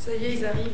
Ça y est, ils arrivent.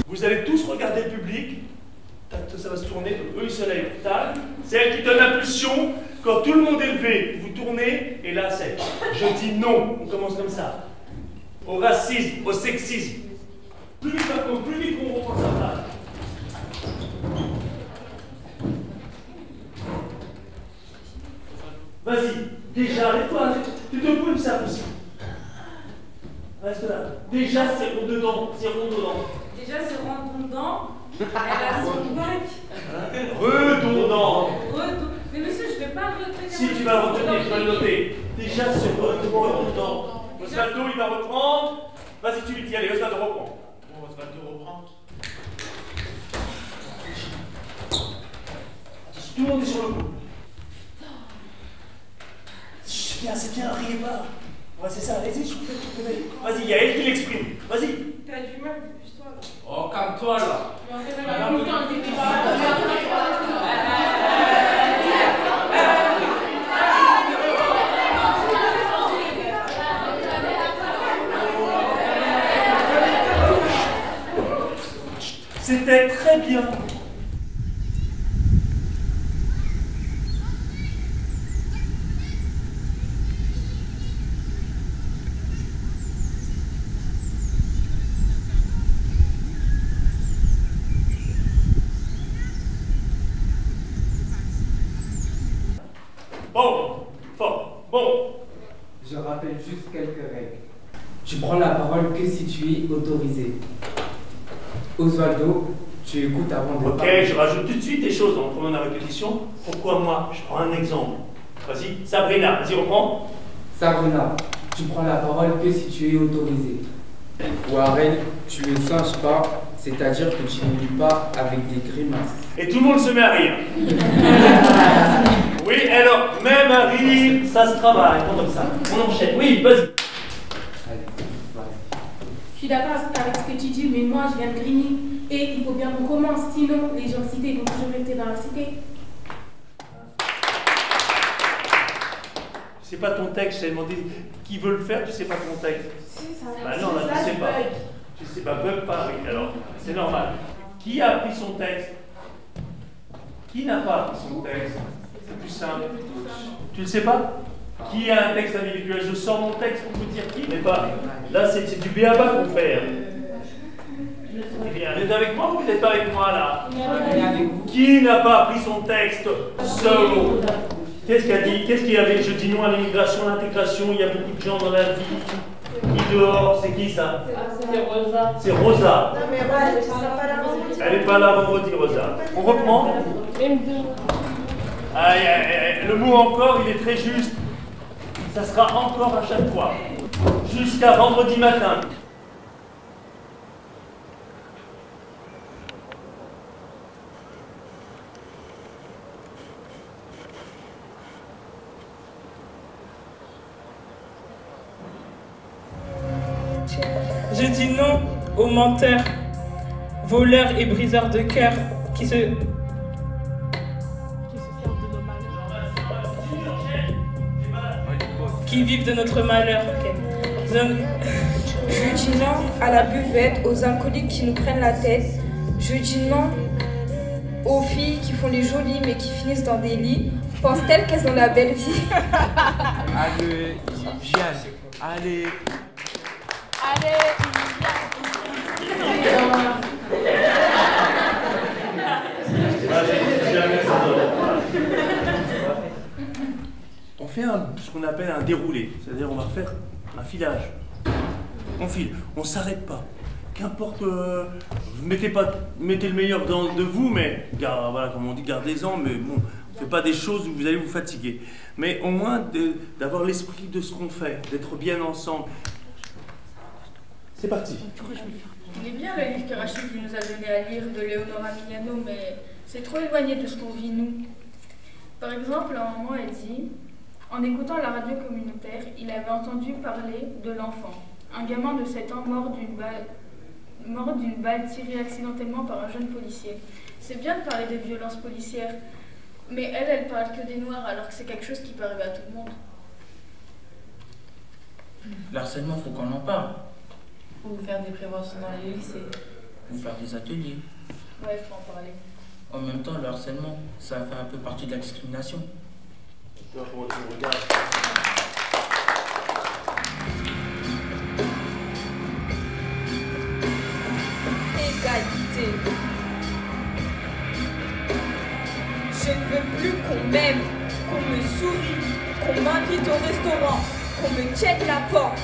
Vous allez tous regarder le public, ça va se tourner, eux ils se lèvent, c'est elle qui donne l'impulsion, quand tout le monde est levé, vous tournez, et là c'est, je dis non, on commence comme ça, au racisme, au sexisme, plus vite on reprend sa place. Vas-y, déjà, lève-toi, tu te bouges ça aussi. Reste là. Déjà, c'est redondant, Déjà, c'est redondant. Elle a son bac. Redondant. Mais monsieur, je ne vais pas le retenir. Si tu vas le retenir, tu vas le noter. Déjà, c'est redondant. Osvaldo, il va reprendre. Vas-y, tu lui dis, allez, Osvaldo, reprends. Bon, Osvaldo, reprends. Tout le monde est sur le coup. C'est bien, riez pas. Ouais, c'est ça, allez-y, je vous fais. Vas-y, il y a elle qui l'exprime. Vas-y. T'as du mal depuis toi là. Oh, calme-toi là. C'était très bien. Bon, fort, bon. Je rappelle juste quelques règles. Tu prends la parole que si tu es autorisé. Osvaldo, tu écoutes avant de parler. Ok, je rajoute tout de suite des choses en prenant la répétition. Pourquoi moi? Je prends un exemple. Vas-y, Sabrina, vas-y, reprends. Sabrina, tu prends la parole que si tu es autorisé. Warren, tu ne singes pas, c'est-à-dire que tu ne lis pas avec des grimaces. Et tout le monde se met à rire. Oui, alors, même à rire, ça se travaille, comme ça. On enchaîne. Oui, vas-y. Allez, vas-y. Je suis d'accord avec ce que tu dis, mais moi je viens de Grigny et il faut bien qu'on commence, sinon les gens de cité vont toujours rester dans la cité. C'est pas ton texte, j'ai demandé qui veut le faire, tu sais pas ton texte. Bah non, là tu sais pas. Tu sais pas, bug pas, oui, alors, c'est normal. Qui a appris son texte? Qui n'a pas appris son texte? C'est plus simple. Tu le sais pas? Qui a un texte individuel? Je sors mon texte pour vous dire qui, mais pas. Là, c'est du béaba qu'on fait. Eh bien, vous êtes avec moi ou vous n'êtes pas avec moi là? Qui n'a pas appris son texte? Solo. Qu'est-ce qu'il a dit? Qu'est-ce qu'il y avait? Je dis non à l'immigration, à l'intégration, il y a beaucoup de gens dans la vie. Qui dehors? C'est qui ça? C'est Rosa. C'est Rosa. Non mais elle sera pas là vendredi. Elle n'est pas là vendredi, Rosa. On reprend? Le mot encore, il est très juste. Ça sera encore à chaque fois. Jusqu'à vendredi matin. Je dis non aux menteurs, voleurs et briseurs de cœur qui se servent de nos malheurs, qui vivent de notre malheur. Okay. Je dis non à la buvette, aux alcooliques qui nous prennent la tête. Je dis non aux filles qui font les jolies mais qui finissent dans des lits. Pensent-elles qu'elles ont la belle vie? Allez, Jeanne, allez. On fait ce qu'on appelle un déroulé, c'est-à-dire on va faire un filage. On file, on ne s'arrête pas. Qu'importe, vous mettez le meilleur de vous, mais voilà, comme on dit, gardez-en, mais bon, ne faites pas des choses où vous allez vous fatiguer. Mais au moins d'avoir l'esprit de ce qu'on fait, d'être bien ensemble. C'est parti. Il est bien le livre que Rachid nous a donné à lire de Leonora Mignano, mais c'est trop éloigné de ce qu'on vit nous. Par exemple, à un moment, elle dit « En écoutant la radio communautaire, il avait entendu parler de l'enfant, un gamin de 7 ans mort d'une balle tirée accidentellement par un jeune policier. C'est bien de parler des violences policières, mais elle parle que des noirs, alors que c'est quelque chose qui peut arriver à tout le monde. » Le harcèlement, faut qu'on en parle. Ou faire des préventions dans les lycées. Ou faire des ateliers. Ouais, faut en parler. En même temps, le harcèlement, ça fait un peu partie de la discrimination. Égalité. Je ne veux plus qu'on m'aime, qu'on me sourie, qu'on m'invite au restaurant, qu'on me check la porte,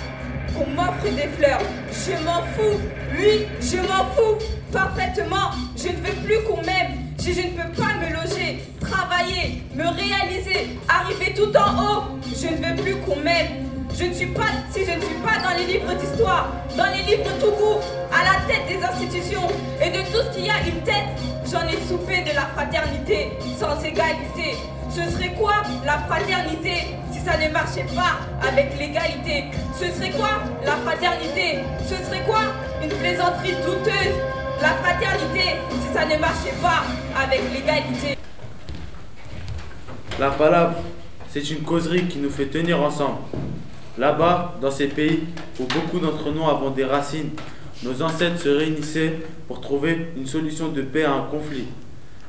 qu'on m'offre des fleurs. Je m'en fous, oui, je m'en fous parfaitement. Je ne veux plus qu'on m'aime. Je ne peux pas me loger, travailler, me réaliser, arriver tout en haut. Je ne veux plus qu'on m'aime. Si je ne suis pas dans les livres d'histoire, dans les livres tout court, à la tête des institutions et de tout ce qui a une tête, j'en ai soupé de la fraternité sans égalité. Ce serait quoi la fraternité si ça ne marchait pas avec l'égalité? Ce serait quoi la fraternité? Ce serait quoi une plaisanterie douteuse? La fraternité si ça ne marchait pas avec l'égalité. La palabre, c'est une causerie qui nous fait tenir ensemble. Là-bas, dans ces pays où beaucoup d'entre nous avons des racines, nos ancêtres se réunissaient pour trouver une solution de paix à un conflit.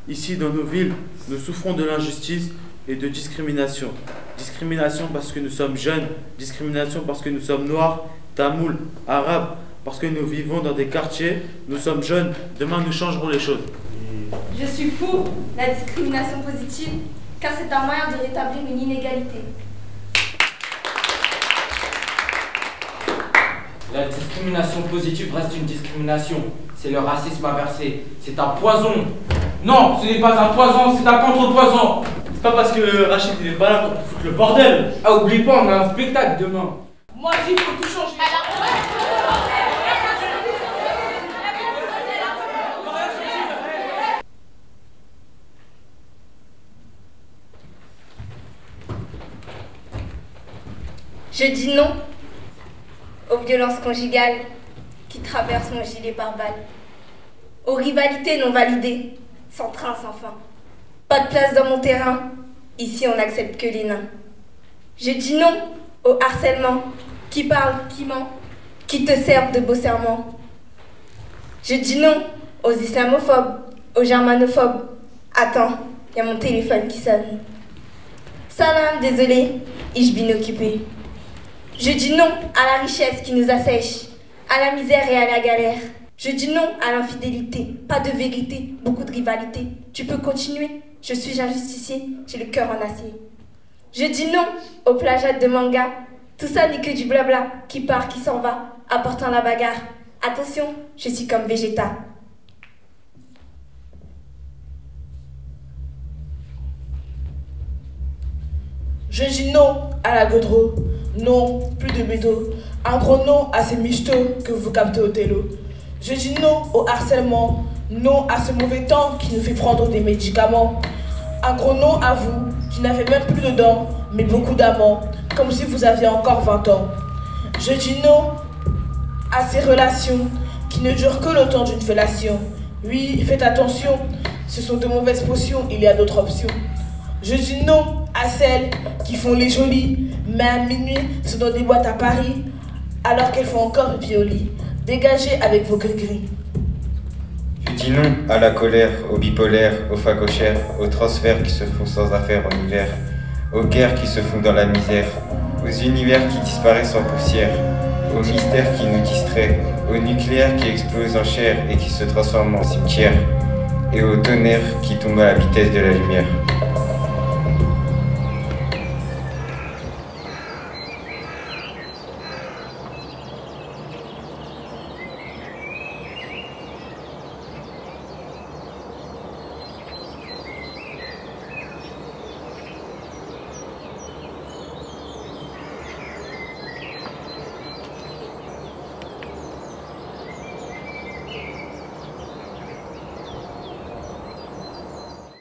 Ici, dans nos villes, nous souffrons de l'injustice et de discrimination. Discrimination parce que nous sommes jeunes, discrimination parce que nous sommes noirs, tamouls, arabes, parce que nous vivons dans des quartiers, nous sommes jeunes, demain nous changerons les choses. Je suis pour la discrimination positive, car c'est un moyen de rétablir une inégalité. La discrimination positive reste une discrimination. C'est le racisme inversé. C'est un poison. Non, ce n'est pas un poison, c'est un contre-poison. C'est pas parce que Rachid il est pas là pour foutre le bordel. Ah, oublie pas, on a un spectacle demain. Moi, il faut tout changer. Je dis non aux violences conjugales qui traversent mon gilet pare-balles, aux rivalités non validées, sans train, sans fin. Pas de place dans mon terrain, ici on n'accepte que les nains. Je dis non au harcèlement qui parle, qui ment, qui te servent de beaux serments. Je dis non aux islamophobes, aux germanophobes. Attends, y a mon téléphone qui sonne. Salam, désolé, ich bin occupé. Je dis non à la richesse qui nous assèche, à la misère et à la galère. Je dis non à l'infidélité, pas de vérité, beaucoup de rivalité. Tu peux continuer, je suis un justicier, j'ai le cœur en acier. Je dis non aux plagiats de manga, tout ça n'est que du blabla, qui part, qui s'en va, apportant la bagarre. Attention, je suis comme Vegeta. Je dis non à la Godreau, non, plus de bédo. Un gros non à ces michtos que vous captez au télo. Je dis non au harcèlement, non à ce mauvais temps qui nous fait prendre des médicaments. Un gros non à vous qui n'avez même plus de dents, mais beaucoup d'amants, comme si vous aviez encore 20 ans. Je dis non à ces relations qui ne durent que le temps d'une fellation. Oui, faites attention, ce sont de mauvaises potions, il y a d'autres options. Je dis non à celles qui font les jolies, mais à minuit sont dans des boîtes à Paris. alors qu'elles font encore le pied au lit. Dégagez avec vos gris-gris. Je dis non à la colère, aux bipolaires, aux facochères, aux transferts qui se font sans affaire en hiver, aux guerres qui se font dans la misère, aux univers qui disparaissent en poussière, aux mystères qui nous distraient, au nucléaire qui explose en chair et qui se transforme en cimetière, et au tonnerre qui tombe à la vitesse de la lumière.